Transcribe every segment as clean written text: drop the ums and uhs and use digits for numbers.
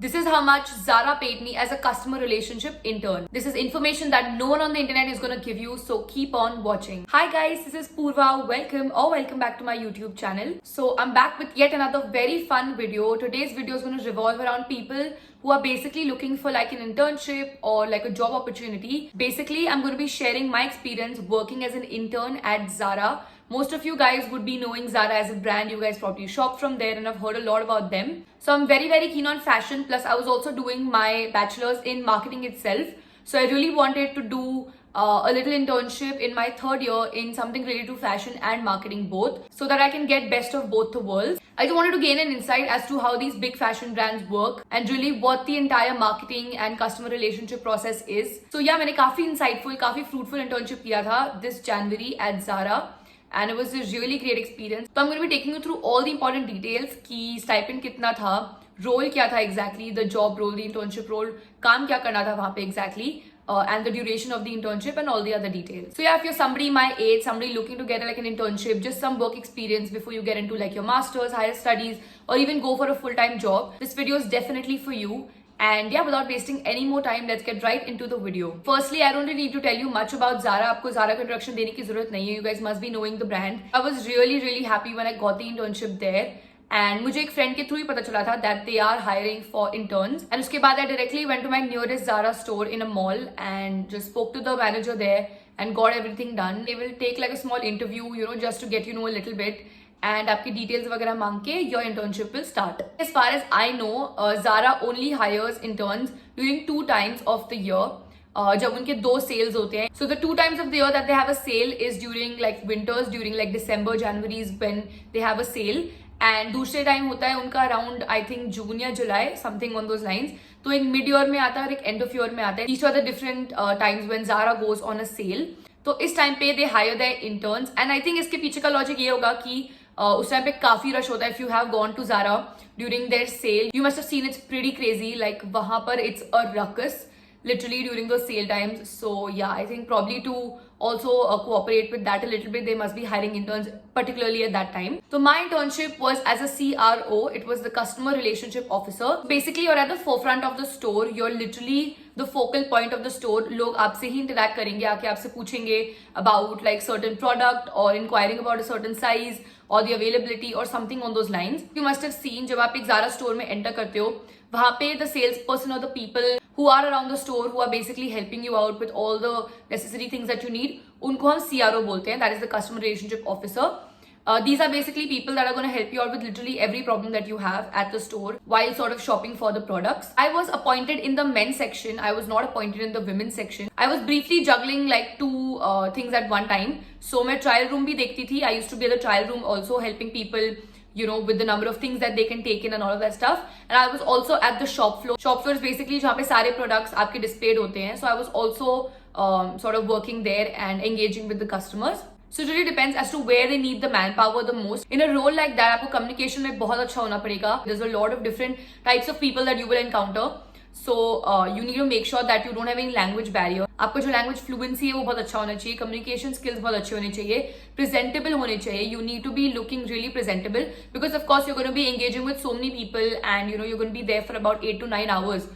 This is how much Zara paid me as a customer relationship intern. This is information that no one on the internet is gonna give you, so keep on watching. Hi guys, this is Purva. Welcome back to my YouTube channel. So I'm back with yet another very fun video. Today's video is gonna revolve around people who are basically looking for like an internship or like a job opportunity. Basically, I'm gonna be sharing my experience working as an intern at Zara. Most of you guys would be knowing Zara as a brand. You guys probably shop from there and have heard a lot about them. So I'm very keen on fashion. Plus I was also doing my bachelor's in marketing itself. So I really wanted to do a little internship in my third year in something related to fashion and marketing both, so that I can get best of both the worlds. I just wanted to gain an insight as to how these big fashion brands work and really what the entire marketing and customer relationship process is. So yeah, मैंने काफी insightful, काफी fruitful internship किया था this January at Zara. And it was a really great experience. So I'm going to be taking you through all the important details कि stipend कितना था, role क्या था exactly, the job role, the internship role, काम क्या करना था वहाँ पे exactly, and the duration of the internship and all the other details. So yeah, if you're somebody my age, somebody looking to get like an internship, just some work experience before you get into like your masters, higher studies, or even go for a full-time job, this video is definitely for you. And yeah, without wasting any more time, let's get right into the video. Firstly, I don't really need to tell you much about Zara. आपको Zara का introduction देने की ज़रूरत नहीं है. You guys must be knowing the brand. I was really happy when I got the internship there. And मुझे एक friend के through ही पता चला था that they are hiring for interns. And उसके बाद I directly went to my nearest Zara store in a mall and just spoke to the manager there and got everything done. They will take like a small interview, you know, just to get you know a little bit. And आपकी details वगैरह मांग के your internship will start. As far as I know, Zara only hires interns during 2 times of the year. जब उनके 2 sales होते हैं. So the 2 times of the year that they have a sale is during like winters, during like December, January is when they have a sale. And दूसरे time होता है उनका around I think June या July, something on those lines. तो एक mid year में आता है और एक end of year में आता है. These are the different times when Zara goes on a sale. तो इस टाइम पे they hire their interns. And I think इसके पीछे का logic ये होगा कि उस टाइम पे काफी रश होता है. If you have gone to Zara during their sale, you must have seen it's pretty crazy. Like वहाँ पर it's a ruckus literally during those sale times. So yeah, I think probably to also cooperate with that a little bit, they must be hiring interns particularly at that time. So my internship was as a CRO. It was the customer relationship officer. Basically you're at the forefront of the store. You're literally the focal point of the store. लोग आपसे ही interact करेंगे, आके आपसे पूछेंगे about like certain product or inquiring about a certain size or the availability or something on those lines. You must have seen जब आप एक Zara store में enter करते हो, वहाँ पे the salesperson or the people who are around the store who are basically helping you out with all the necessary things that you need, उनको हम CRO बोलते हैं. That is the customer relationship officer. These are basically people that are going to help you out with literally every problem that you have at the store while sort of shopping for the products. I was appointed in the men's section. I was not appointed in the women's section. I was briefly juggling like 2 things at one time. So मैं trial room भी देखती थी. I used to be at the trial room also helping people, you know, with the number of things that they can take in and all of that stuff. And I was also at the shop floor. Shop floor is basically जहाँ पे सारे products आपके displayed होते हैं. So I was also sort of working there and engaging with the customers. So it really depends as to where they need the manpower the most. In a role like that, आपको communication में बहुत अच्छा होना पड़ेगा. There's a lot of different types of people that you will encounter. So you need to make sure that you don't have any language barrier. आपका जो language fluency है वो बहुत अच्छा होना चाहिए. Communication skills बहुत अच्छे होने चाहिए. Presentable होने चाहिए. You need to be looking really presentable because of course you're going to be engaging with so many people and you know you're going to be there for about 8 to 9 hours,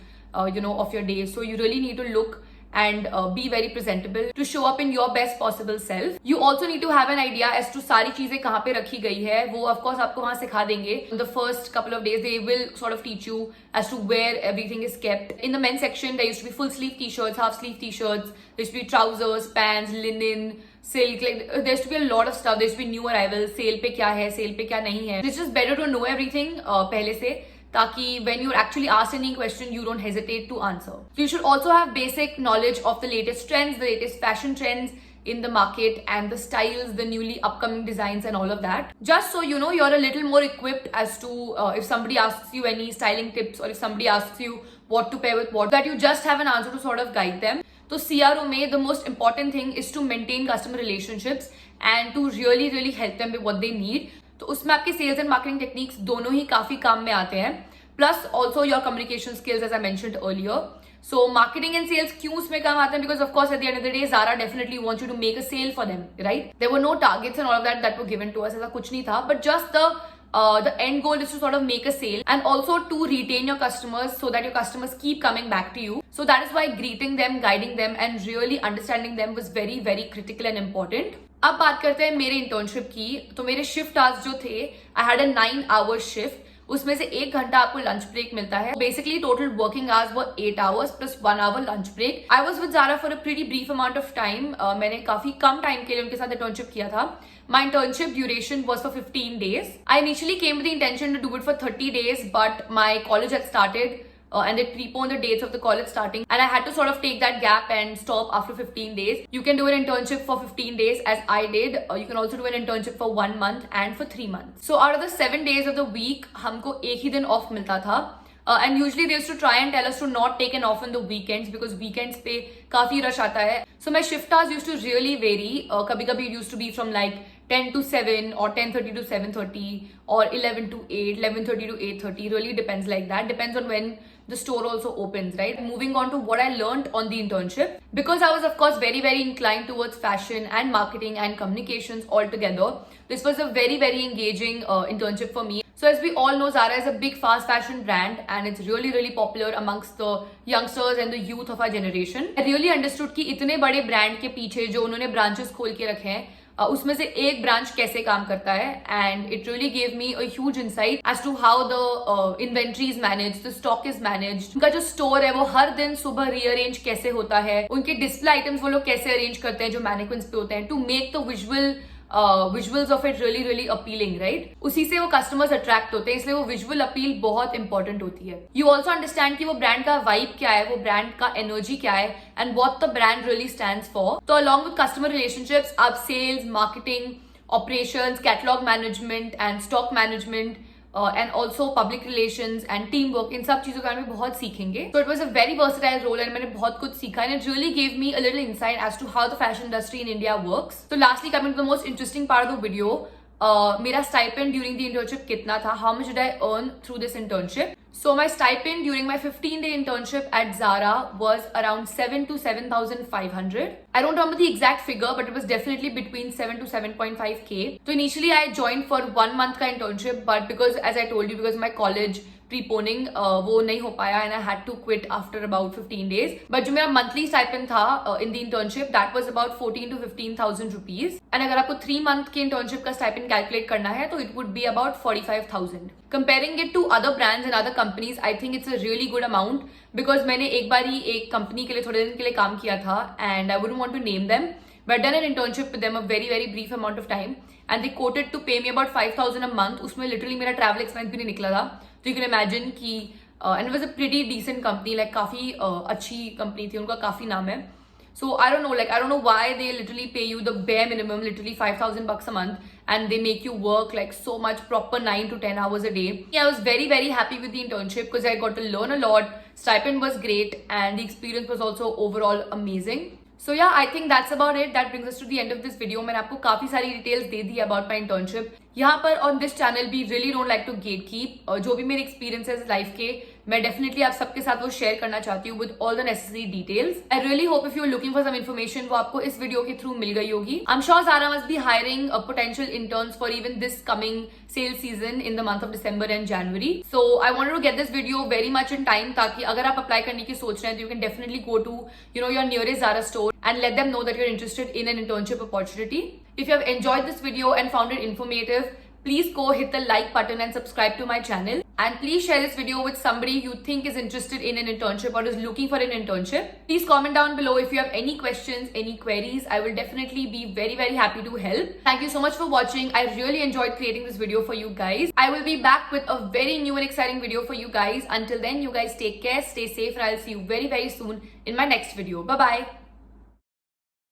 you know, of your day. So you really need to look and be very presentable to show up in your best possible self. You also need to have an idea as to सारी चीजें कहाँ पे रखी गई है. वो of course आपको वहाँ सिखा देंगे. In the first couple of days they will sort of teach you as to where everything is kept. In the men's section there used to be full sleeve t-shirts, half sleeve t-shirts, there used to be trousers, pants, linen, silk, like there used to be a lot of stuff. There used to be new arrivals, sale पे क्या है, sale पे क्या नहीं है. It's just better to know everything पहले से, ताकि when you're actually asked any question, you don't hesitate to answer. So you should also have basic knowledge of the latest trends, the latest fashion trends in the market and the styles, the newly upcoming designs and all of that. Just so you know, you're a little more equipped as to if somebody asks you any styling tips or if somebody asks you what to pair with what, that you just have an answer to sort of guide them. So CRO में the most important thing is to maintain customer relationships and to really help them with what they need. तो उसमें आपके sales and marketing techniques दोनों ही काफी काम में आते हैं. Plus also your communication skills as I mentioned earlier. So marketing and sales क्यों उसमें काम आते हैं? Because of course at the end of the day Zara definitely wants you to make a sale for them, right? There were no targets and all of that were given to us. ऐसा कुछ नहीं था, but just the The end goal is to sort of make a sale and also to retain your customers so that your customers keep coming back to you. So that is why greeting them, guiding them and really understanding them was very very critical and important. अब बात करते हैं मेरे internship की. तो मेरे shift hours जो थे, I had a 9 hour shift. उसमें से 1 घंटा आपको लंच ब्रेक मिलता है. Basically total working hours were 8 hours plus 1 hour lunch break. I was with Zara for a pretty brief amount of time. मैंने काफी कम टाइम के लिए उनके साथ इंटर्नशिप किया था. My internship duration was for 15 days. I initially came with the intention to do it for 30 days, but my college had started and they preponed the dates of the college starting, and I had to sort of take that gap and stop after 15 days. You can do an internship for 15 days as I did. You can also do an internship for 1 month and for 3 months. So out of the 7 days of the week, हमको एक ही दिन off मिलता था. And usually they used to try and tell us to not take an off on the weekends because weekends पे काफी rush आता है. So my shift hours used to really vary. कभी-कभी it used to be from like 10 to 7 or 10:30 to 7:30 or 11 to 8, 11:30 to 8:30. Really depends like that. Depends on when the store also opens, right? Moving on to what I learned on the internship. Because I was of course very very inclined towards fashion and marketing and communications altogether. This was a very very engaging internship for me. So as we all know, Zara is a big fast fashion brand and it's really really popular amongst the youngsters and the youth of our generation. I really understood कि इतने बड़े brand के पीछे जो उन्होंने branches खोल के रखे हैं, उसमें से एक ब्रांच कैसे काम करता है. And it really gave me a huge insight as to how the inventory is managed, the stock is managed. उनका जो स्टोर है वो हर दिन सुबह रीअरेंज कैसे होता है, उनके डिस्प्ले आइटम्स वो लोग कैसे अरेंज करते हैं जो मैनेक्विन्स पे होते हैं, to make the visuals of it really really appealing, right. उसी से वो कस्टमर्स अट्रैक्ट होते हैं, इसलिए वो विजुअल अपील बहुत इंपॉर्टेंट होती है. यू ऑल्सो अंडरस्टैंड कि वो ब्रांड का वाइब क्या है, वो ब्रांड का एनर्जी क्या है and what the brand really stands for. तो अलॉन्ग विद कस्टमर रिलेशनशिप्स आप sales, marketing, operations, catalogue management and stock management and also public relations and team work, इन सब चीजों के बारे में बहुत सीखेंगे. तो it was a very versatile role and मैंने बहुत कुछ सीखा and it really gave me a little insight as to how the fashion industry in India works. तो lastly coming to the most interesting part of the video, मेरा stipend during the internship कितना था, how much did I earn through this internship. So my stipend during my 15-day internship at Zara was around 7 to 7,500. I don't remember the exact figure, but it was definitely between 7 to 7.5k. So initially I joined for 1 month का internship, but because as I told you, because my college preponing वो नहीं हो पाया and I had to quit after about 15 days. But जो मेरा monthly stipend था in the internship, that was about 14 to 15,000 rupees. And अगर आपको 3 month के internship का stipend calculate करना है तो it would be about 45,000. Comparing it to other brands and other companies, I think it's a really good amount because मैंने एक बार ही एक कंपनी के लिए थोड़े दिन के लिए काम किया था and I wouldn't want to name them, but I done an internship with them a very very brief amount of time and they quoted to pay me about 5,000 a month. उसमें literally मेरा travel expense भी नहीं निकला था. तो you can imagine कि and it was a pretty decent company, like काफी अच्छी कंपनी थी, उनका काफी नाम है. So I don't know why they literally pay you the bare minimum, literally 5,000 bucks a month, and they make you work like so much proper 9 to 10 hours a day. I was very very happy with the internship because I got to learn a lot. Stipend was great and the experience was also overall amazing. So yeah, I think that's about it. That brings us to the end of this video. मैंने आपको काफी सारी details they the about my internship. यहाँ पर on this channel we really don't like to gatekeep. जो भी मेरे experiences life के मैं डेफिनेटली आप सबके साथ वो शेयर करना चाहती हूँ with all the necessary details. I really hope if you are looking for some information वो आपको इस वीडियो के थ्रू मिल गई होगी. I am sure Zara must be hiring potential interns for even this coming sales season in the month of December and January. So I wanted to get this video very much in time ताकि अगर आप apply करने की सोच रहे हैं तो you can definitely go to your nearest Zara store and let them know that you're interested in an internship opportunity. If you have enjoyed this video and found it informative, please go hit the like button and subscribe to my channel. And please share this video with somebody you think is interested in an internship or is looking for an internship. Please comment down below if you have any questions, any queries. I will definitely be very very happy to help. Thank you so much for watching. I really enjoyed creating this video for you guys. I will be back with a very new and exciting video for you guys. Until then, you guys take care, stay safe, and I'll see you very very soon in my next video. Bye bye.